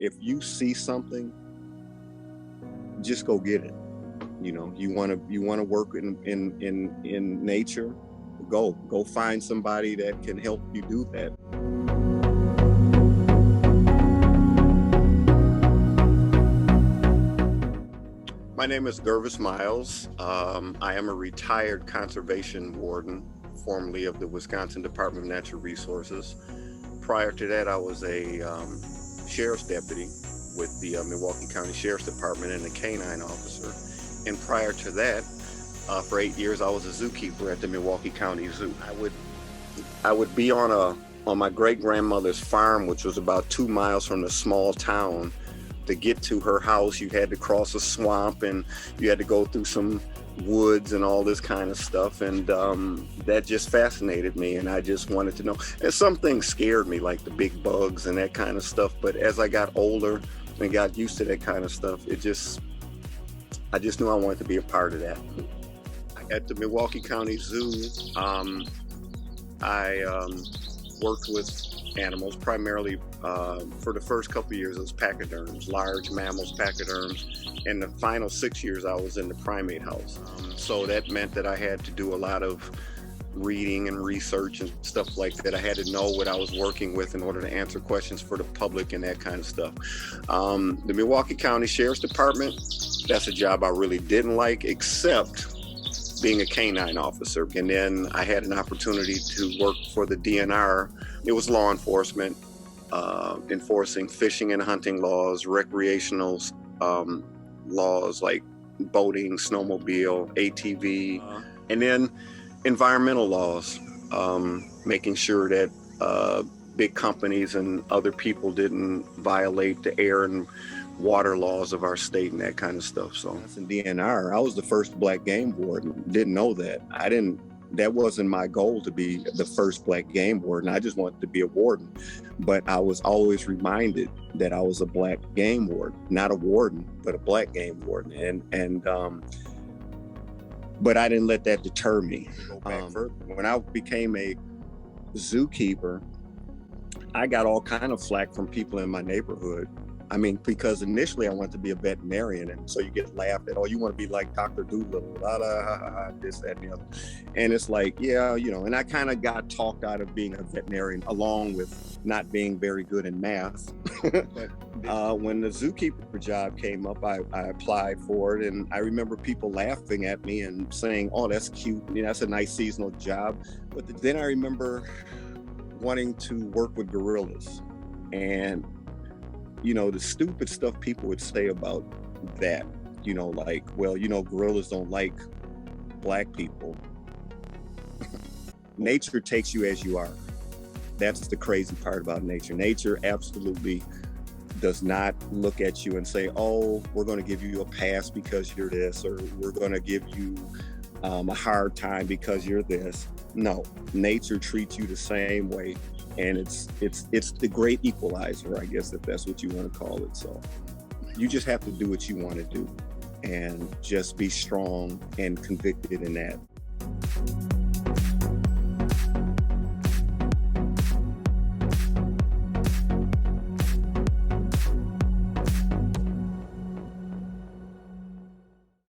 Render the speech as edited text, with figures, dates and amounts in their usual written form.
if you see something, just go get it. You know, you want to work in nature, go find somebody that can help you do that. My name is Gervis Myles. I am a retired conservation warden, formerly of the Wisconsin Department of Natural Resources. Prior to that, I was a sheriff's deputy with the Milwaukee County Sheriff's Department and a canine officer. And prior to that, for 8 years, I was a zookeeper at the Milwaukee County Zoo. I would be on my great-grandmother's farm, which was about 2 miles from the small town. To get to her house, you had to cross a swamp and you had to go through some woods and all this kind of stuff. And that just fascinated me. And I just wanted to know. And some things scared me, like the big bugs and that kind of stuff. But as I got older and got used to that kind of stuff, I just knew I wanted to be a part of that. At the Milwaukee County Zoo, I worked with animals, primarily for the first couple of years it was pachyderms, large mammals, pachyderms, and the final 6 years I was in the primate house. So that meant that I had to do a lot of reading and research and stuff like that. I had to know what I was working with in order to answer questions for the public and that kind of stuff. The Milwaukee County Sheriff's Department, that's a job I really didn't like, except being a canine officer. And then I had an opportunity to work for the DNR. It was law enforcement, enforcing fishing and hunting laws, recreational laws like boating, snowmobile, ATV, and then environmental laws, making sure that big companies and other people didn't violate the air and water laws of our state and that kind of stuff. So that's in DNR. I was the first black game warden. Didn't know that. That wasn't my goal to be the first black game warden. I just wanted to be a warden. But I was always reminded that I was a black game warden, not a warden, but a black game warden. But I didn't let that deter me. When I became a zookeeper, I got all kind of flack from people in my neighborhood. I mean, because initially I wanted to be a veterinarian, and so you get laughed at, oh, you want to be like Dr. Doolittle, this, that, and the other. And it's like, yeah, and I kind of got talked out of being a veterinarian, along with not being very good in math. When the zookeeper job came up, I applied for it, and I remember people laughing at me and saying, oh, that's cute, that's a nice seasonal job. But then I remember wanting to work with gorillas, and the stupid stuff people would say about that, like, well, gorillas don't like black people. Nature takes you as you are. That's the crazy part about nature. Nature absolutely does not look at you and say, oh, we're going to give you a pass because you're this, or we're going to give you a hard time because you're this. No, nature treats you the same way. And it's the great equalizer, I guess, if that's what you want to call it. So you just have to do what you want to do and just be strong and convicted in that.